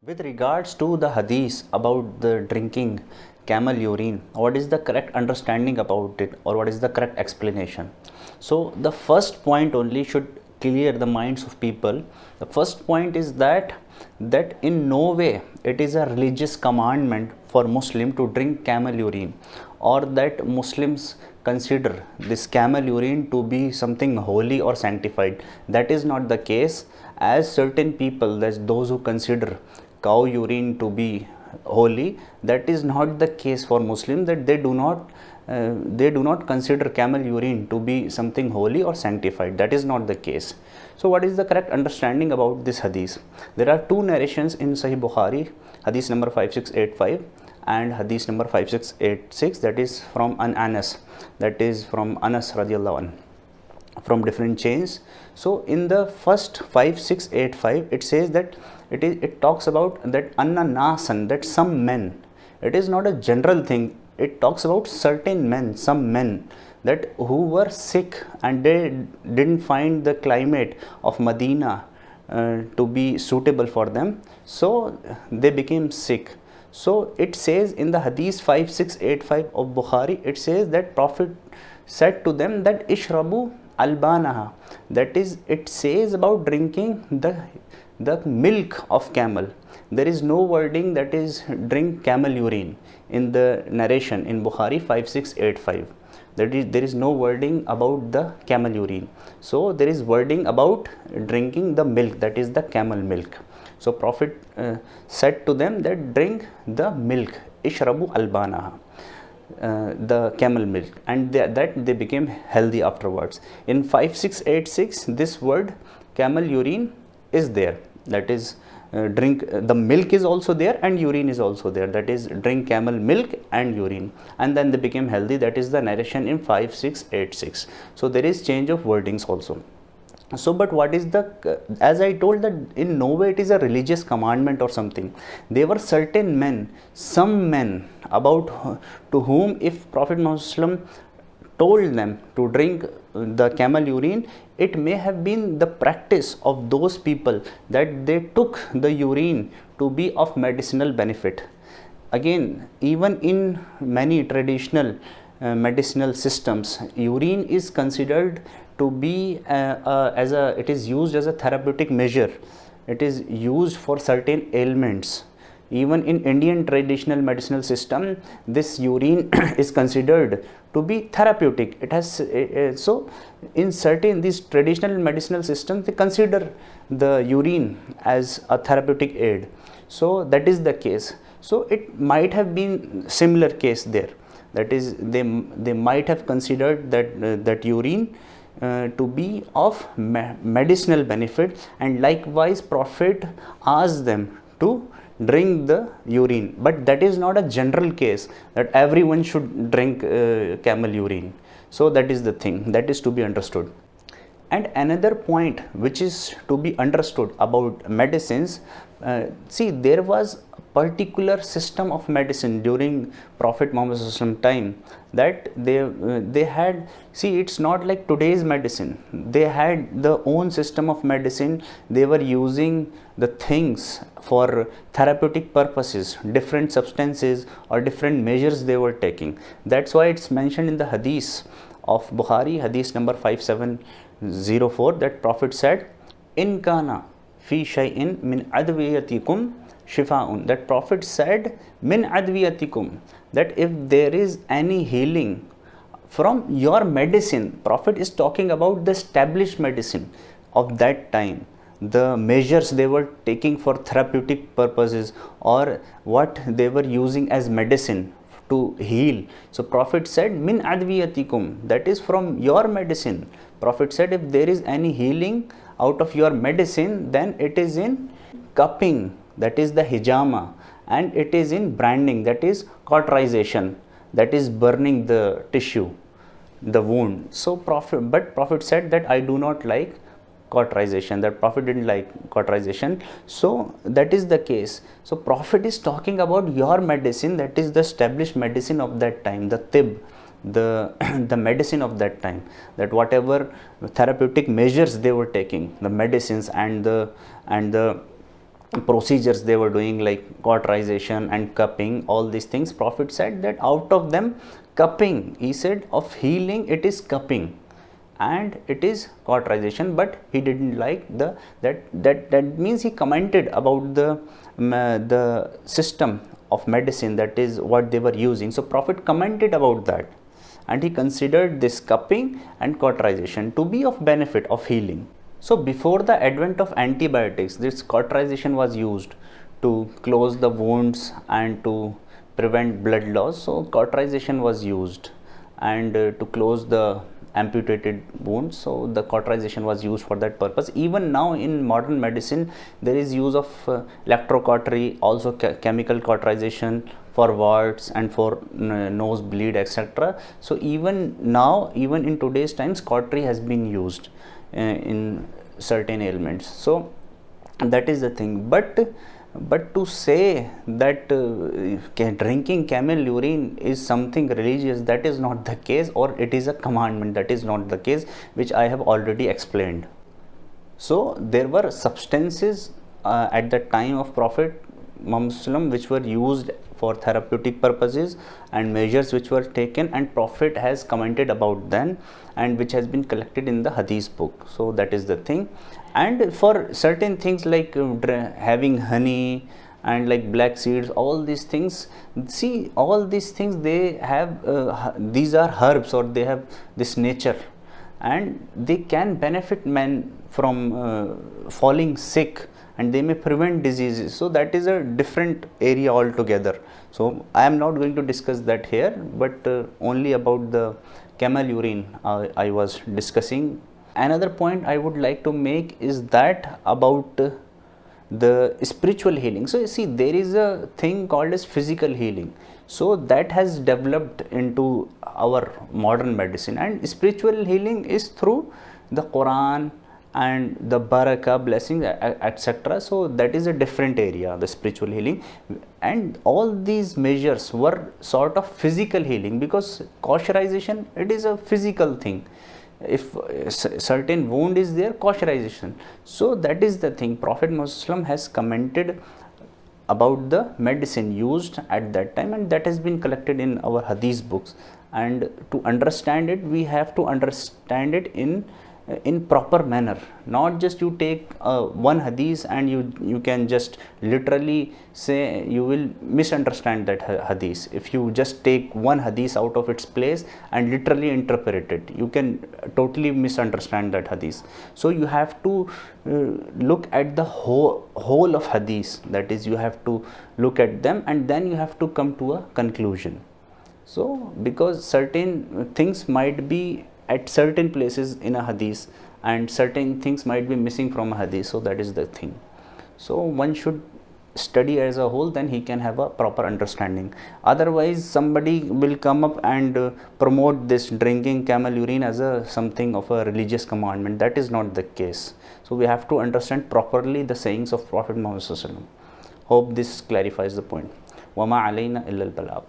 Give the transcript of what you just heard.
With regards to the hadith about the drinking camel urine, what is the correct understanding about it, or what is the correct explanation? So the first point only should clear the minds of people. The first point is that in no way it is a religious commandment for Muslim to drink camel urine, or that Muslims consider this camel urine to be something holy or sanctified. That is not the case, as certain people, that's those who consider cow urine to be holy, that is not the case for Muslims, that they do not consider camel urine to be something holy or sanctified. That is not the case. So what is the correct understanding about this hadith? There are two narrations in Sahih Bukhari, hadith number 5685 and hadith number 5686, that is from Anas, that is from Anas radiallahu anhu, from different chains. So in the first 5685 it says that it talks about that anna nasan, that some men. It is not a general thing. It talks about certain men, some men, that who were sick and they didn't find the climate of Medina to be suitable for them, so they became sick. So it says in the hadith 5685 of Bukhari, it says that Prophet said to them that ishrabu albanaha, that is, it says about drinking the milk of camel. There is no wording that is drink camel urine in the narration in Bukhari 5685. There is no wording about the camel urine. So there is wording about drinking the milk, that is the camel milk. So Prophet said to them that drink the milk, ishrabu albanaha, the camel milk, and that they became healthy afterwards. In 5686 this word camel urine is there, that is drink the milk is also there and urine is also there, that is drink camel milk and urine, and then they became healthy. That is the narration in 5686. So there is change of wordings also. So but what is the, as I told, that in no way it is a religious commandment or something. There were certain men, some men, about to whom if Prophet Muhammad told them to drink the camel urine, it may have been the practice of those people that they took the urine to be of medicinal benefit. Again, even in many traditional medicinal systems, urine is considered to be it is used as a therapeutic measure. It is used for certain ailments. Even in Indian traditional medicinal system, this urine is considered to be therapeutic. It has so in certain these traditional medicinal systems, they consider the urine as a therapeutic aid. So that is the case. So it might have been similar case there. That is, they might have considered that urine to be of medicinal benefit, and likewise Prophet asked them to drink the urine. But that is not a general case that everyone should drink camel urine. So that is the thing that is to be understood. And another point which is to be understood about medicines, see, there was a particular system of medicine during Prophet Muhammad's time, that they had, see, it's not like today's medicine. They had the own system of medicine. They were using the things for therapeutic purposes, different substances or different measures they were taking. That's why it's mentioned in the hadith of Bukhari, hadith number 5704, that Prophet said, in kana fi shay'in min adwiyatikum shifa'un, that Prophet said min adwiyatikum, that if there is any healing from your medicine, Prophet is talking about the established medicine of that time, the measures they were taking for therapeutic purposes, or what they were using as medicine to heal. So Prophet said min adwiyatikum, that is from your medicine. Prophet said if there is any healing out of your medicine, then it is in cupping, that is the hijama, and it is in branding, that is cauterization, that is burning the tissue, the wound. So Prophet said that I do not like cauterization, that Prophet didn't like cauterization. So that is the case. So Prophet is talking about your medicine, that is the established medicine of that time, the tib, the medicine of that time, that whatever therapeutic measures they were taking, the medicines and the procedures they were doing, like cauterization and cupping, all these things, Prophet said that out of them cupping, he said of healing it is cupping and it is cauterization, but he didn't like that means he commented about the system of medicine, that is what they were using. So Prophet commented about that, and he considered this cupping and cauterization to be of benefit of healing. So before the advent of antibiotics, this cauterization was used to close the wounds and to prevent blood loss. So cauterization was used, and to close the amputated wounds, so the cauterization was used for that purpose. Even now in modern medicine there is use of electrocautery, also chemical cauterization for warts and for nose bleed, etc. So even now, even in today's times, cautery has been used in certain ailments. So that is the thing. But to say that drinking camel urine is something religious, that is not the case, or it is a commandment, that is not the case, which I have already explained. So there were substances at the time of Prophet Muhammad which were used for therapeutic purposes, and measures which were taken, and Prophet has commented about them, and which has been collected in the Hadith book. So that is the thing. And for certain things like having honey and like black seeds, all these things, see, all these things, they have these are herbs, or they have this nature, and they can benefit men from falling sick, and they may prevent diseases. So that is a different area altogether. So I am not going to discuss that here, but only about the camel urine I was discussing. Another point I would like to make is that about the spiritual healing. So you see, there is a thing called as physical healing. So that has developed into our modern medicine, and spiritual healing is through the Quran and the barakah, blessings, etc. So that is a different area, the spiritual healing. And all these measures were sort of physical healing, because cauterization, it is a physical thing. If a certain wound is there, cauterization. So that is the thing. Prophet Muhammad has commented about the medicine used at that time, and that has been collected in our Hadith books. And to understand it, we have to understand it in proper manner. Not just you take one hadith and you can just literally say, you will misunderstand that hadith. If you just take one hadith out of its place and literally interpret it, you can totally misunderstand that hadith. So you have to look at the whole of hadith, that is, you have to look at them, and then you have to come to a conclusion. So because certain things might be at certain places in a hadith, and certain things might be missing from a hadith. So that is the thing. So one should study as a whole, then he can have a proper understanding. Otherwise somebody will come up and promote this drinking camel urine as a something of a religious commandment. That is not the case. So we have to understand properly the sayings of Prophet Muhammad. Hope this clarifies the point. Wama alayna illa al balagh.